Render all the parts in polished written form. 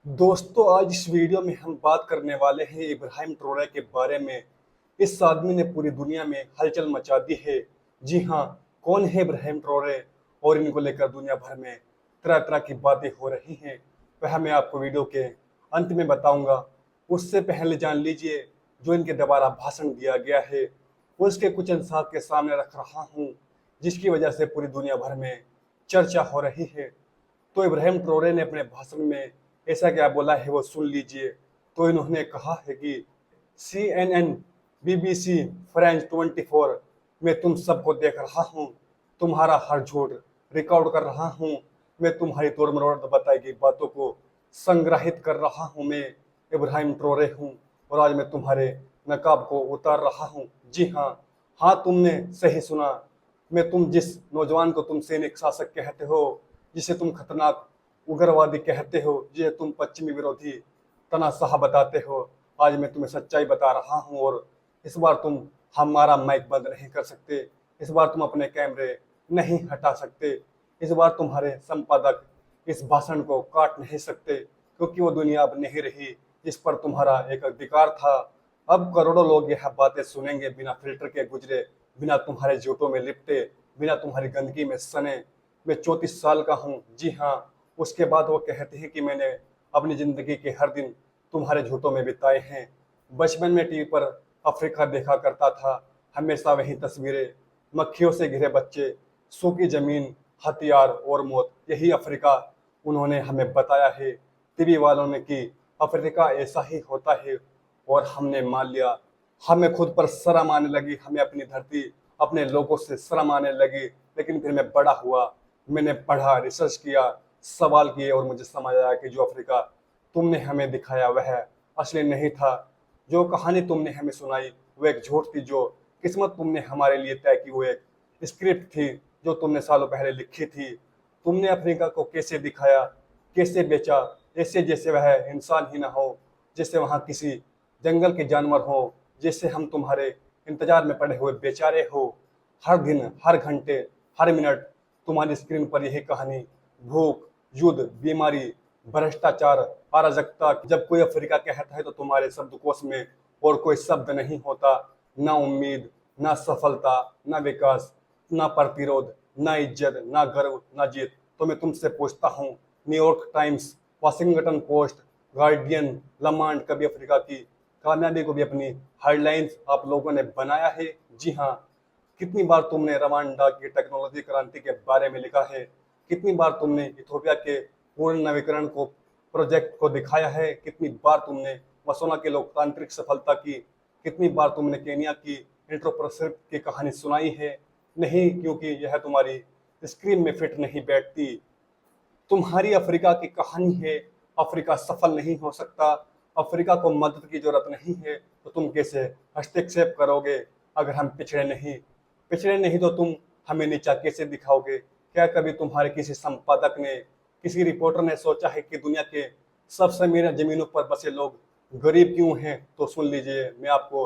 दोस्तों, आज इस वीडियो में हम बात करने वाले हैं इब्राहिम ट्रोरे के बारे में। इस आदमी ने पूरी दुनिया में हलचल मचा दी है। जी हाँ, कौन है इब्राहिम ट्रोरे और इनको लेकर दुनिया भर में तरह तरह की बातें हो रही हैं, वह मैं आपको वीडियो के अंत में बताऊंगा। उससे पहले जान लीजिए जो इनके द्वारा भाषण दिया गया है उसके कुछ अंश के सामने रख रहा हूँ, जिसकी वजह से पूरी दुनिया भर में चर्चा हो रही है। तो इब्राहिम ट्रोरे ने अपने भाषण में ऐसा क्या बोला है वो सुन लीजिए। तो इन्होंने कहा है कि CNN, BBC, फ्रेंच 24 मैं तुम सबको देख रहा हूँ, तुम्हारा हर झूठ रिकॉर्ड कर रहा हूँ, मैं तुम्हारी तोड़ मरोड़ बताई गई बातों को संग्रहित कर रहा हूँ। मैं इब्राहिम ट्रोरे हूँ और आज मैं तुम्हारे नकाब को उतार रहा हूँ। जी हाँ, हाँ तुमने सही सुना। मैं तुम जिस नौजवान को तुम सैनिक शासक कहते हो, जिसे तुम खतरनाक उग्रवादी कहते हो, जिसे तुम पश्चिमी विरोधी तनाशाह बताते हो, आज मैं तुम्हें सच्चाई बता रहा हूँ। और इस बार तुम हमारा माइक बंद नहीं कर सकते, इस बार तुम अपने कैमरे नहीं हटा सकते, इस बार तुम्हारे संपादक इस भाषण को काट नहीं सकते, क्योंकि वो दुनिया अब नहीं रही जिस पर तुम्हारा एक अधिकार था। अब करोड़ों लोग यह बातें सुनेंगे बिना फिल्टर के गुजरे, बिना तुम्हारे झूठों में लिपटे, बिना तुम्हारी गंदगी में सने। मैं 34 साल का हूँ। जी हाँ, उसके बाद वो कहते हैं कि मैंने अपनी जिंदगी के हर दिन तुम्हारे झूठों में बिताए हैं। बचपन में टीवी पर अफ्रीका देखा करता था, हमेशा वही तस्वीरें, मक्खियों से घिरे बच्चे, सूखी जमीन, हथियार और मौत, यही अफ्रीका उन्होंने हमें बताया है टीवी वालों ने कि अफ्रीका ऐसा ही होता है। और हमने मान लिया, हमें खुद पर शर्म आने लगी, हमें अपनी धरती, अपने लोगों से शर्म आने लगी। लेकिन फिर मैं बड़ा हुआ, मैंने पढ़ा, रिसर्च किया, सवाल किए और मुझे समझ आया कि जो अफ्रीका तुमने हमें दिखाया वह असली नहीं था। जो कहानी तुमने हमें सुनाई वो एक झूठ थी, जो किस्मत तुमने हमारे लिए तय की वो एक स्क्रिप्ट थी जो तुमने सालों पहले लिखी थी। तुमने अफ्रीका को कैसे दिखाया, कैसे बेचा, ऐसे जैसे वह इंसान ही ना हो, जैसे वहाँ किसी जंगल के जानवर हो, जैसे हम तुम्हारे इंतजार में पड़े हुए बेचारे हो। हर दिन, हर घंटे, हर मिनट तुम्हारी स्क्रीन पर यही कहानी, भूख, युद्ध, बीमारी, भ्रष्टाचार, अराजकता। जब कोई अफ्रीका कहता है तो तुम्हारे शब्दकोश में और कोई शब्द नहीं होता। ना उम्मीद, ना सफलता, ना विकास, ना प्रतिरोध, ना इज्जत, ना गर्व, ना जीत। तो मैं तुमसे पूछता हूँ, New York Times, Washington Post, Guardian, Le Monde, कभी अफ्रीका की कामयाबी को भी अपनी हेडलाइंस आप लोगों ने बनाया है? जी हाँ। कितनी बार तुमने रवांडा की टेक्नोलॉजी क्रांति के बारे में लिखा है? कितनी बार तुमने इथोपिया के पूर्ण नवीकरण को प्रोजेक्ट को दिखाया है? कितनी बार तुमने मसोना के लोकतांत्रिक सफलता की, कितनी बार तुमने केनिया की एंटरप्रेन्योरशिप की कहानी सुनाई है? नहीं, क्योंकि यह तुम्हारी स्क्रीन में फिट नहीं बैठती। तुम्हारी अफ्रीका की कहानी है, अफ्रीका सफल नहीं हो सकता, अफ्रीका को मदद की जरूरत नहीं है, तो तुम कैसे हस्तक्षेप करोगे? अगर हम पिछड़े नहीं तो तुम हमें नीचा कैसे दिखाओगे? क्या कभी तुम्हारे किसी संपादक ने, किसी रिपोर्टर ने सोचा है कि दुनिया के सबसे अमीर जमीनों पर बसे लोग गरीब क्यों हैं? तो सुन लीजिए, मैं आपको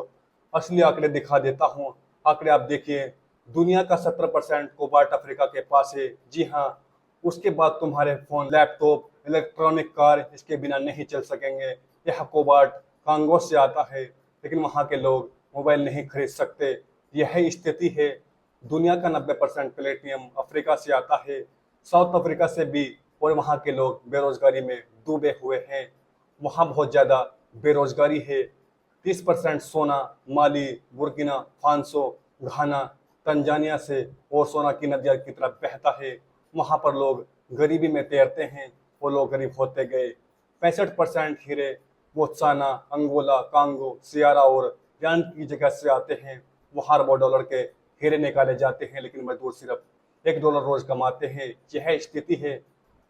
असली आंकड़े दिखा देता हूँ। आंकड़े आप देखिए, दुनिया का 70% कोबाल्ट अफ्रीका के पास है। जी हाँ, उसके बाद तुम्हारे फोन, लैपटॉप, इलेक्ट्रॉनिक कार इसके बिना नहीं चल सकेंगे। यह कोबाल्ट कांगो से आता है, लेकिन वहाँ के लोग मोबाइल नहीं खरीद सकते। यह स्थिति है। दुनिया का 90% प्लेटिनियम अफ्रीका से आता है, साउथ अफ्रीका से भी। और वहाँ के लोग बेरोजगारी में डूबे हुए हैं, वहाँ बहुत ज़्यादा बेरोजगारी है। 30% सोना माली, बुर्किना फांसो, घाना, तंजानिया से और सोना की नदियाँ की तरफ बहता है। वहाँ पर लोग गरीबी में तैरते हैं, वो लोग गरीब होते गए। 65% हीरे बोत्सवाना, अंगोला, कांगो, सियारा और यान की जगह से आते हैं। वहाँ अरबों डॉलर के हीरे निकाले जाते हैं, लेकिन मजदूर सिर्फ $1 रोज कमाते हैं। यह स्थिति है।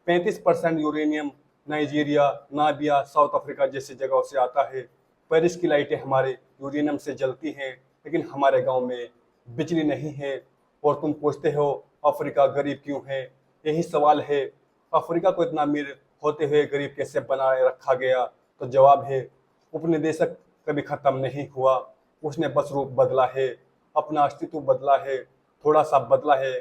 35% uranium Nigeria, Nabia, south Africa जैसी जगहों से आता है। पेरिस की लाइटें हमारे यूरेनियम से जलती हैं, लेकिन हमारे गांव में बिजली नहीं है। और तुम पूछते हो अफ्रीका गरीब क्यों है? यही सवाल है, अफ्रीका को इतना अमीर होते हुए गरीब कैसे बनाए रखा गया? तो जवाब है, उपनिदेशक कभी खत्म नहीं हुआ, उसने बस रूप बदला है, अपना अस्तित्व बदला है, थोड़ा सा बदला है।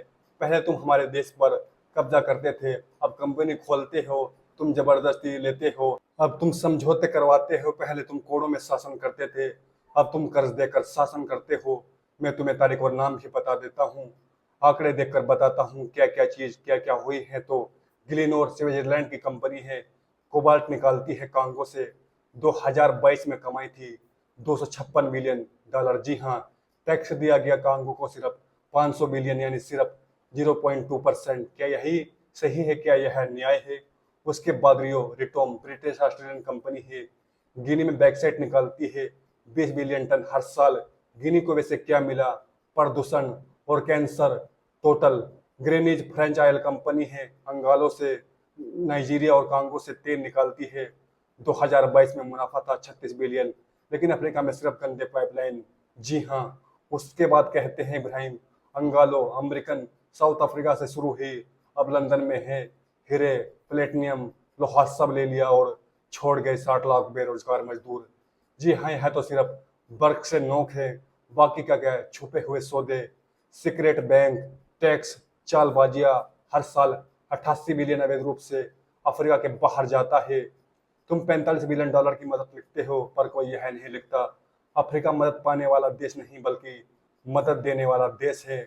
पहले तुम हमारे देश पर कब्जा करते थे, अब कंपनी खोलते हो, तुम जबरदस्ती लेते हो। अब तुम समझौते करवाते हो, पहले तुम कोड़ों में शासन करते थे, अब तुम कर्ज देकर शासन करते हो। मैं तुम्हें तारीख और नाम भी बता देता हूँ, आंकड़े देखकर बताता हूँ क्या क्या चीज क्या क्या हुई है। तो ग्लिनोर स्विट्जरलैंड की कंपनी है, कोबाल्ट निकालती है कांगो से। 2022 में कमाई थी 256 बिलियन डॉलर। जी हाँ, टैक्स दिया गया कांगो को सिर्फ 500 बिलियन, यानी सिर्फ 0.2%। क्या यही सही है? क्या यह न्याय है? उसके बाद रियो रिटोम ब्रिटिश ऑस्ट्रेलियन कंपनी है, गिनी में बैक्साइट निकालती है 20 बिलियन टन हर साल। गिनी को वैसे क्या मिला? प्रदूषण और कैंसर। टोटल ग्रेनिज फ्रेंच ऑयल कंपनी है, अंगालो से, नाइजीरिया और कांगो से तेल निकालती है। 2022 में मुनाफा था 36 बिलियन, लेकिन अफ्रीका में सिर्फ गंदे पाइपलाइन। जी हाँ, उसके बाद कहते हैं इब्राहिम, अंगालो अमेरिकन साउथ अफ्रीका से शुरू हुई, अब लंदन में है। हीरे, प्लेटिनियम, लोहा सब ले लिया और छोड़ गए 60 लाख बेरोजगार मजदूर। जी हाँ, यह तो सिर्फ बर्क से नोक है, बाकी का क्या है? छुपे हुए सौदे, सीक्रेट बैंक, टैक्स, चालबाजियां। हर साल 88 बिलियन अवैध रूप से अफ्रीका के बाहर जाता है। तुम 45 बिलियन डॉलर की मदद लिखते हो, पर कोई यह नहीं लिखता अफ्रीका मदद पाने वाला देश नहीं बल्कि मदद देने वाला देश है।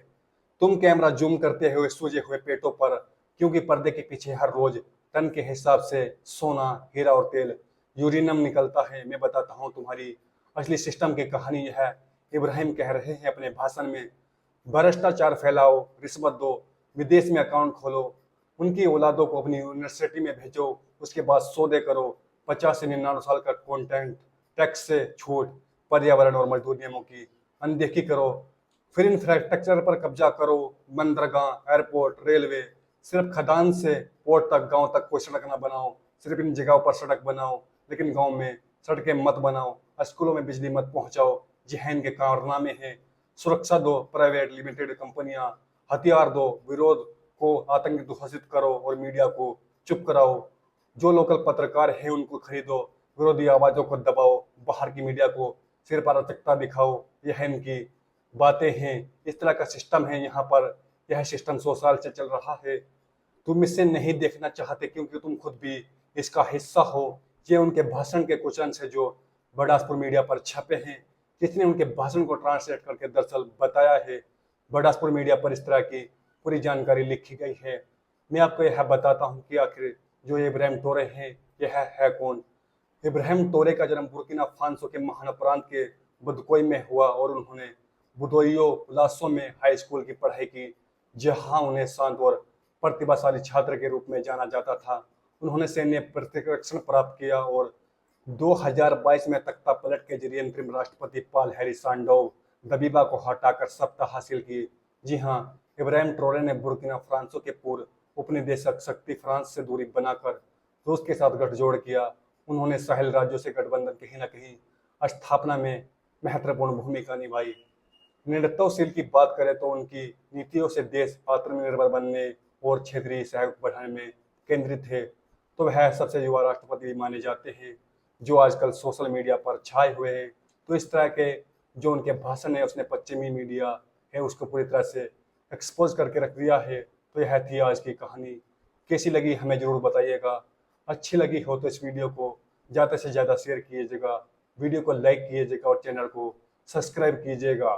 तुम कैमरा जूम करते हुए सूजे हुए पेटों पर, क्योंकि पर्दे के पीछे हर रोज टन के हिसाब से सोना, हीरा और तेल, यूरेनियम निकलता है। मैं बताता हूँ तुम्हारी असली सिस्टम की कहानी। यह है इब्राहिम कह रहे हैं अपने भाषण में, भ्रष्टाचार फैलाओ, रिश्वत दो, विदेश में अकाउंट खोलो, उनकी औलादों को अपनी यूनिवर्सिटी में भेजो, उसके बाद सौदे करो, 50 से 99 साल का कॉन्टेंट, टैक्स से छूट, पर्यावरण और मजदूर नियमों की अनदेखी करो, फिर इंफ्रास्ट्रक्चर पर कब्जा करो, बंदरगाह, एयरपोर्ट, रेलवे। सिर्फ खदान से पोर्ट तक, गांव तक कोई सड़क ना बनाओ। सिर्फ इन जगहों पर सड़क बनाओ, लेकिन गांव में सड़कें मत बनाओ। स्कूलों में बिजली मत पहुंचाओ। जिहान के कारनामे हैं, सुरक्षा दो प्राइवेट लिमिटेड कंपनियां, हथियार दो, विरोध को आतंकी घोषित करो और मीडिया को चुप कराओ। जो लोकल पत्रकार हैं उनको खरीदो, विरोधी आवाजों को दबाओ, बाहर की मीडिया को सिर्फ अराजकता दिखाओ। यह इनकी बातें हैं, इस तरह का सिस्टम है यहाँ पर। यह सिस्टम 100 साल से चल रहा है। तुम इसे नहीं देखना चाहते क्योंकि तुम खुद भी इसका हिस्सा हो। ये उनके भाषण के कुछ अंश है जो बडासपुर मीडिया पर छपे हैं, जिसने उनके भाषण को ट्रांसलेट करके दरअसल बताया है। बडासपुर मीडिया पर इस तरह की पूरी जानकारी लिखी गई है। मैं आपको यह बताता हूँ कि आखिर जो ये इब्राहिम टोरे हैं, यह है कौन। इब्राहिम टोरे का जन्म बुर्किना फासो के महान प्रांत के बुदकोई में हुआ और उन्होंने बुदोइयो लासो में हाई स्कूल की पढ़ाई की, जहां उन्हें शांत और प्रतिभाशाली छात्र के रूप में जाना जाता था। उन्होंने सैन्य प्रशिक्षण प्राप्त किया और 2022 में तख्ता पलट के जरिए अंतरिम राष्ट्रपति पॉल हैरी सांडोव दबीबा को हटाकर सत्ता हासिल की। जी हाँ, इब्राहिम ट्रोरे ने बुर्किना फासो के पूर्व उपनिदेशक शक्ति फ्रांस से दूरी बनाकर रूस के साथ गठजोड़ किया। उन्होंने साहेल राज्यों से गठबंधन कहीं न कहीं स्थापना में महत्वपूर्ण भूमिका निभाई। नेतृत्वशील की बात करें तो उनकी नीतियों से देश आत्मनिर्भर बनने और क्षेत्रीय सहयोग बढ़ाने में केंद्रित है। तो वह सबसे युवा राष्ट्रपति भी माने जाते हैं जो आजकल सोशल मीडिया पर छाए हुए हैं। तो इस तरह के जो उनके भाषण है उसने पश्चिमी मीडिया है उसको पूरी तरह से एक्सपोज करके रख दिया है। तो यह थी आज की कहानी। कैसी लगी हमें जरूर बताइएगा। अच्छी लगी हो तो इस वीडियो को ज़्यादा से ज़्यादा शेयर कीजिएगा, वीडियो को लाइक कीजिएगा और चैनल को सब्सक्राइब कीजिएगा।